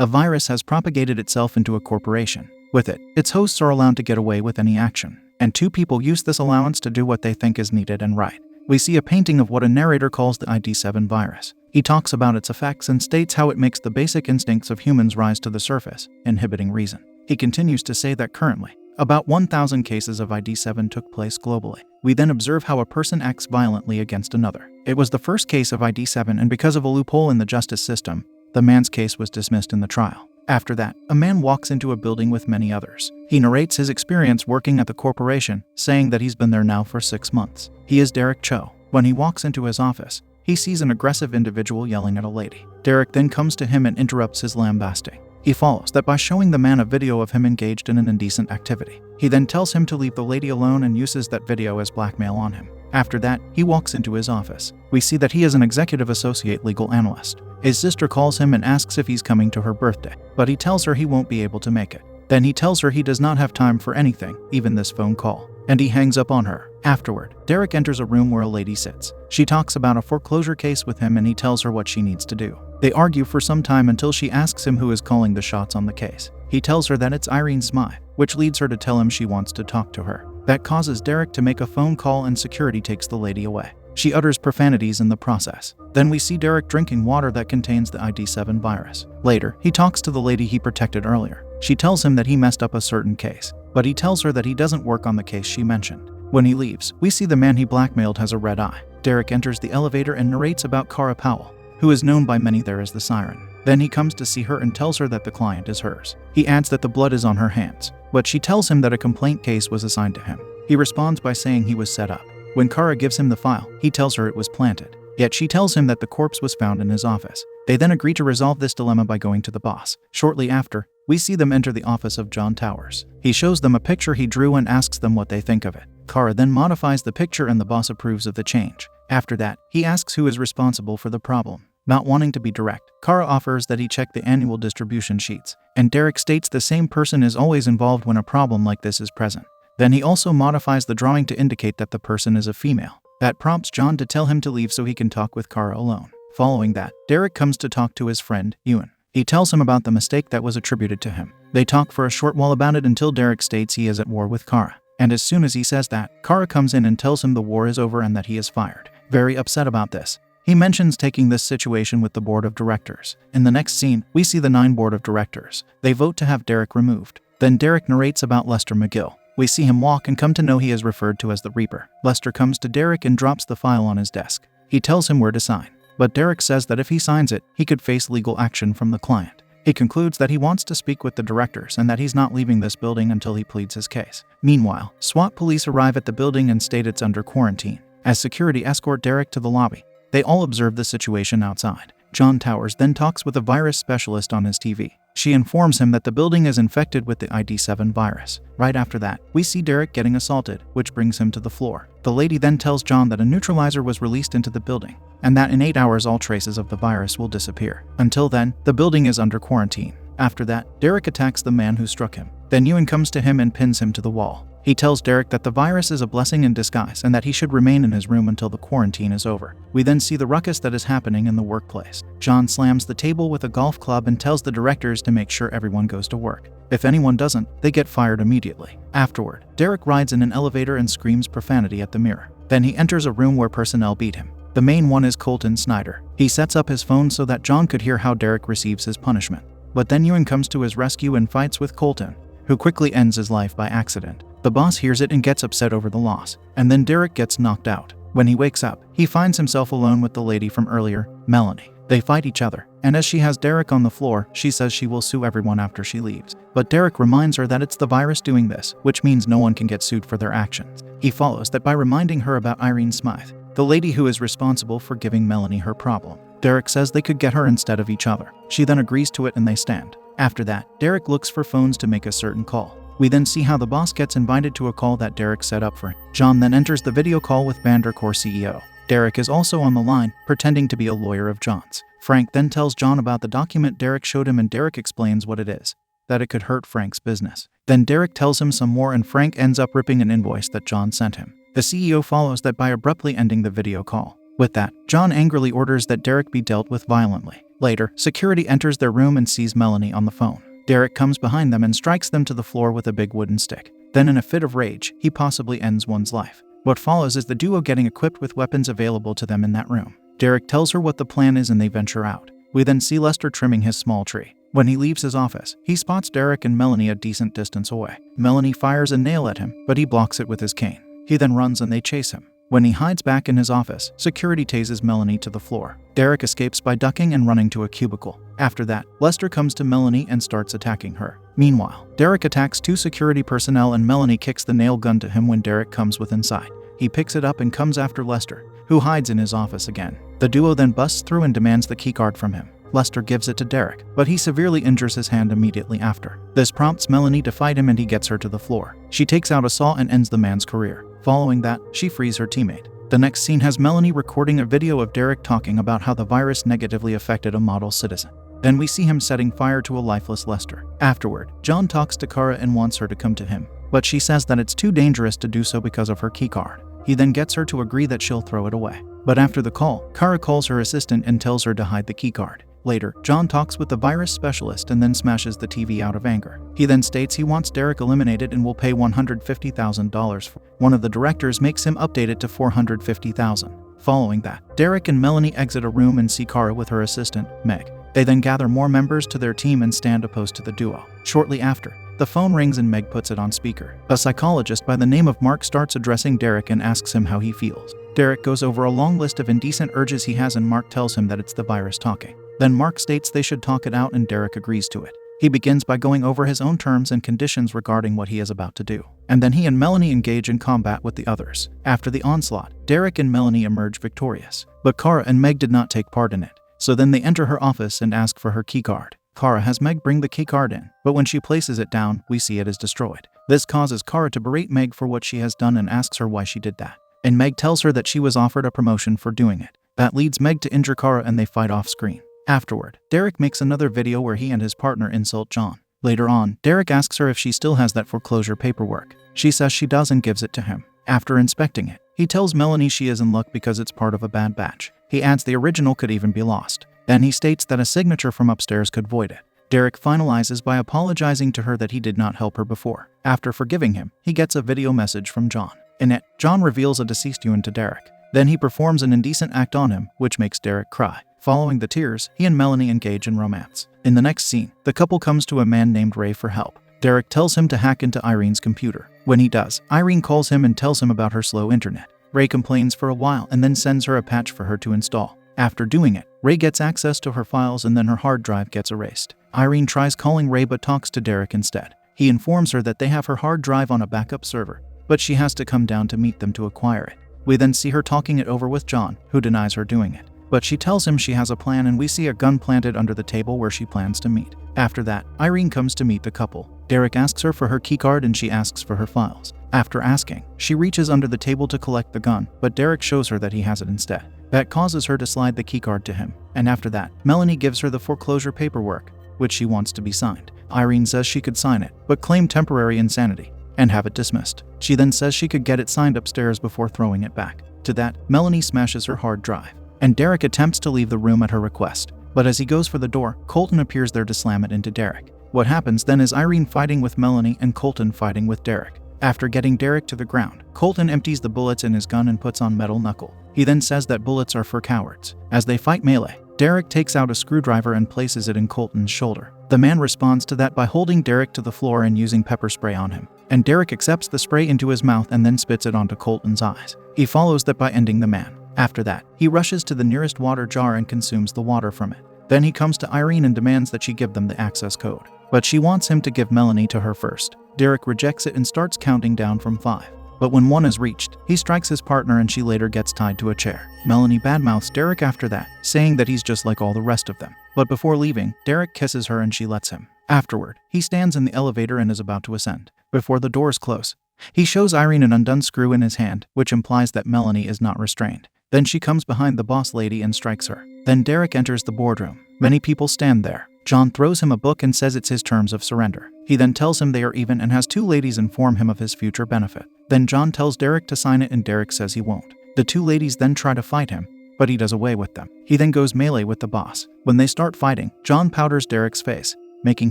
A virus has propagated itself into a corporation. With it, its hosts are allowed to get away with any action, and two people use this allowance to do what they think is needed and right. We see a painting of what a narrator calls the ID7 virus. He talks about its effects and states how it makes the basic instincts of humans rise to the surface, inhibiting reason. He continues to say that currently, about 1,000 cases of ID7 took place globally. We then observe how a person acts violently against another. It was the first case of ID7, and because of a loophole in the justice system, the man's case was dismissed in the trial. After that, a man walks into a building with many others. He narrates his experience working at the corporation, saying that he's been there now for 6 months. He is Derek Cho. When he walks into his office, he sees an aggressive individual yelling at a lady. Derek then comes to him and interrupts his lambasting. He follows that by showing the man a video of him engaged in an indecent activity. He then tells him to leave the lady alone and uses that video as blackmail on him. After that, he walks into his office. We see that he is an executive associate legal analyst. His sister calls him and asks if he's coming to her birthday, but he tells her he won't be able to make it. Then he tells her he does not have time for anything, even this phone call, and he hangs up on her. Afterward, Derek enters a room where a lady sits. She talks about a foreclosure case with him and he tells her what she needs to do. They argue for some time until she asks him who is calling the shots on the case. He tells her that it's Irene Smythe, which leads her to tell him she wants to talk to her. That causes Derek to make a phone call and security takes the lady away. She utters profanities in the process. Then we see Derek drinking water that contains the ID7 virus. Later, he talks to the lady he protected earlier. She tells him that he messed up a certain case, but he tells her that he doesn't work on the case she mentioned. When he leaves, we see the man he blackmailed has a red eye. Derek enters the elevator and narrates about Kara Powell, who is known by many there as the Siren. Then he comes to see her and tells her that the client is hers. He adds that the blood is on her hands, but she tells him that a complaint case was assigned to him. He responds by saying he was set up. When Kara gives him the file, he tells her it was planted. Yet she tells him that the corpse was found in his office. They then agree to resolve this dilemma by going to the boss. Shortly after, we see them enter the office of John Towers. He shows them a picture he drew and asks them what they think of it. Kara then modifies the picture and the boss approves of the change. After that, he asks who is responsible for the problem. Not wanting to be direct, Kara offers that he check the annual distribution sheets, and Derek states the same person is always involved when a problem like this is present. Then he also modifies the drawing to indicate that the person is a female. That prompts John to tell him to leave so he can talk with Kara alone. Following that, Derek comes to talk to his friend, Ewan. He tells him about the mistake that was attributed to him. They talk for a short while about it until Derek states he is at war with Kara. And as soon as he says that, Kara comes in and tells him the war is over and that he is fired. Very upset about this, he mentions taking this situation with the board of directors. In the next scene, we see the 9 board of directors. They vote to have Derek removed. Then Derek narrates about Lester McGill. We see him walk and come to know he is referred to as the Reaper. Lester comes to Derek and drops the file on his desk. He tells him where to sign, but Derek says that if he signs it, he could face legal action from the client. He concludes that he wants to speak with the directors and that he's not leaving this building until he pleads his case. Meanwhile, SWAT police arrive at the building and state it's under quarantine. As security escort Derek to the lobby, they all observe the situation outside. John Towers then talks with a virus specialist on his TV. She informs him that the building is infected with the ID7 virus. Right after that, we see Derek getting assaulted, which brings him to the floor. The lady then tells John that a neutralizer was released into the building, and that in 8 hours all traces of the virus will disappear. Until then, the building is under quarantine. After that, Derek attacks the man who struck him. Then Ewan comes to him and pins him to the wall. He tells Derek that the virus is a blessing in disguise and that he should remain in his room until the quarantine is over. We then see the ruckus that is happening in the workplace. John slams the table with a golf club and tells the directors to make sure everyone goes to work. If anyone doesn't, they get fired immediately. Afterward, Derek rides in an elevator and screams profanity at the mirror. Then he enters a room where personnel beat him. The main one is Colton Snyder. He sets up his phone so that John could hear how Derek receives his punishment. But then Ewan comes to his rescue and fights with Colton, who quickly ends his life by accident. The boss hears it and gets upset over the loss, and then Derek gets knocked out. When he wakes up, he finds himself alone with the lady from earlier, Melanie. They fight each other, and as she has Derek on the floor, she says she will sue everyone after she leaves. But Derek reminds her that it's the virus doing this, which means no one can get sued for their actions. He follows that by reminding her about Irene Smythe, the lady who is responsible for giving Melanie her problem. Derek says they could get her instead of each other. She then agrees to it and they stand. After that, Derek looks for phones to make a certain call. We then see how the boss gets invited to a call that Derek set up for him. John then enters the video call with Vandercore CEO. Derek is also on the line, pretending to be a lawyer of John's. Frank then tells John about the document Derek showed him and Derek explains what it is, that it could hurt Frank's business. Then Derek tells him some more and Frank ends up ripping an invoice that John sent him. The CEO follows that by abruptly ending the video call. With that, John angrily orders that Derek be dealt with violently. Later, security enters their room and sees Melanie on the phone. Derek comes behind them and strikes them to the floor with a big wooden stick. Then in a fit of rage, he possibly ends one's life. What follows is the duo getting equipped with weapons available to them in that room. Derek tells her what the plan is and they venture out. We then see Lester trimming his small tree. When he leaves his office, he spots Derek and Melanie a decent distance away. Melanie fires a nail at him, but he blocks it with his cane. He then runs and they chase him. When he hides back in his office, security tases Melanie to the floor. Derek escapes by ducking and running to a cubicle. After that, Lester comes to Melanie and starts attacking her. Meanwhile, Derek attacks 2 security personnel and Melanie kicks the nail gun to him when Derek comes with inside. He picks it up and comes after Lester, who hides in his office again. The duo then busts through and demands the keycard from him. Lester gives it to Derek, but he severely injures his hand immediately after. This prompts Melanie to fight him and he gets her to the floor. She takes out a saw and ends the man's career. Following that, she frees her teammate. The next scene has Melanie recording a video of Derek talking about how the virus negatively affected a model citizen. Then we see him setting fire to a lifeless Lester. Afterward, John talks to Kara and wants her to come to him, but she says that it's too dangerous to do so because of her keycard. He then gets her to agree that she'll throw it away. But after the call, Kara calls her assistant and tells her to hide the keycard. Later, John talks with the virus specialist and then smashes the TV out of anger. He then states he wants Derek eliminated and will pay $150,000 for. One of the directors makes him update it to $450,000. Following that, Derek and Melanie exit a room and see Kara with her assistant, Meg. They then gather more members to their team and stand opposed to the duo. Shortly after, the phone rings and Meg puts it on speaker. A psychologist by the name of Mark starts addressing Derek and asks him how he feels. Derek goes over a long list of indecent urges he has and Mark tells him that it's the virus talking. Then Mark states they should talk it out and Derek agrees to it. He begins by going over his own terms and conditions regarding what he is about to do. And then he and Melanie engage in combat with the others. After the onslaught, Derek and Melanie emerge victorious. But Kara and Meg did not take part in it. So then they enter her office and ask for her keycard. Kara has Meg bring the keycard in, but when she places it down, we see it is destroyed. This causes Kara to berate Meg for what she has done and asks her why she did that. And Meg tells her that she was offered a promotion for doing it. That leads Meg to injure Kara and they fight off screen. Afterward, Derek makes another video where he and his partner insult John. Later on, Derek asks her if she still has that foreclosure paperwork. She says she does and gives it to him. After inspecting it, he tells Melanie she is in luck because it's part of a bad batch. He adds the original could even be lost. Then he states that a signature from upstairs could void it. Derek finalizes by apologizing to her that he did not help her before. After forgiving him, he gets a video message from John. In it, John reveals a deceased Ewan to Derek. Then he performs an indecent act on him, which makes Derek cry. Following the tears, he and Melanie engage in romance. In the next scene, the couple comes to a man named Ray for help. Derek tells him to hack into Irene's computer. When he does, Irene calls him and tells him about her slow internet. Ray complains for a while and then sends her a patch for her to install. After doing it, Ray gets access to her files and then her hard drive gets erased. Irene tries calling Ray but talks to Derek instead. He informs her that they have her hard drive on a backup server, but she has to come down to meet them to acquire it. We then see her talking it over with John, who denies her doing it. But she tells him she has a plan and we see a gun planted under the table where she plans to meet. After that, Irene comes to meet the couple. Derek asks her for her keycard and she asks for her files. After asking, she reaches under the table to collect the gun, but Derek shows her that he has it instead. That causes her to slide the keycard to him. And after that, Melanie gives her the foreclosure paperwork, which she wants to be signed. Irene says she could sign it, but claim temporary insanity and have it dismissed. She then says she could get it signed upstairs before throwing it back. To that, Melanie smashes her hard drive. And Derek attempts to leave the room at her request. But as he goes for the door, Colton appears there to slam it into Derek. What happens then is Irene fighting with Melanie and Colton fighting with Derek. After getting Derek to the ground, Colton empties the bullets in his gun and puts on metal knuckle. He then says that bullets are for cowards. As they fight melee, Derek takes out a screwdriver and places it in Colton's shoulder. The man responds to that by holding Derek to the floor and using pepper spray on him. And Derek accepts the spray into his mouth and then spits it onto Colton's eyes. He follows that by ending the man. After that, he rushes to the nearest water jar and consumes the water from it. Then he comes to Irene and demands that she give them the access code. But she wants him to give Melanie to her first. Derek rejects it and starts counting down from 5. But when 1 is reached, he strikes his partner and she later gets tied to a chair. Melanie badmouths Derek after that, saying that he's just like all the rest of them. But before leaving, Derek kisses her and she lets him. Afterward, he stands in the elevator and is about to ascend. Before the doors close, he shows Irene an undone screw in his hand, which implies that Melanie is not restrained. Then she comes behind the boss lady and strikes her. Then Derek enters the boardroom. Many people stand there. John throws him a book and says it's his terms of surrender. He then tells him they are even and has 2 ladies inform him of his future benefit. Then John tells Derek to sign it and Derek says he won't. The 2 ladies then try to fight him, but he does away with them. He then goes melee with the boss. When they start fighting, John powders Derek's face, making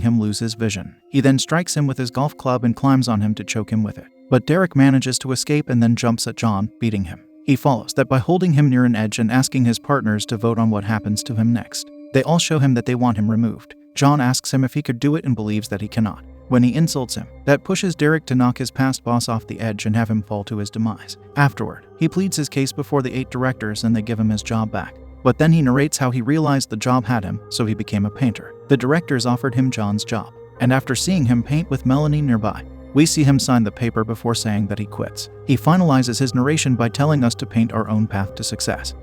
him lose his vision. He then strikes him with his golf club and climbs on him to choke him with it. But Derek manages to escape and then jumps at John, beating him. He follows that by holding him near an edge and asking his partners to vote on what happens to him next. They all show him that they want him removed. John asks him if he could do it and believes that he cannot. When he insults him, that pushes Derek to knock his past boss off the edge and have him fall to his demise. Afterward, he pleads his case before the 8 directors and they give him his job back. But then he narrates how he realized the job had him, so he became a painter. The directors offered him John's job, and after seeing him paint with Melanie nearby, we see him sign the paper before saying that he quits. He finalizes his narration by telling us to paint our own path to success.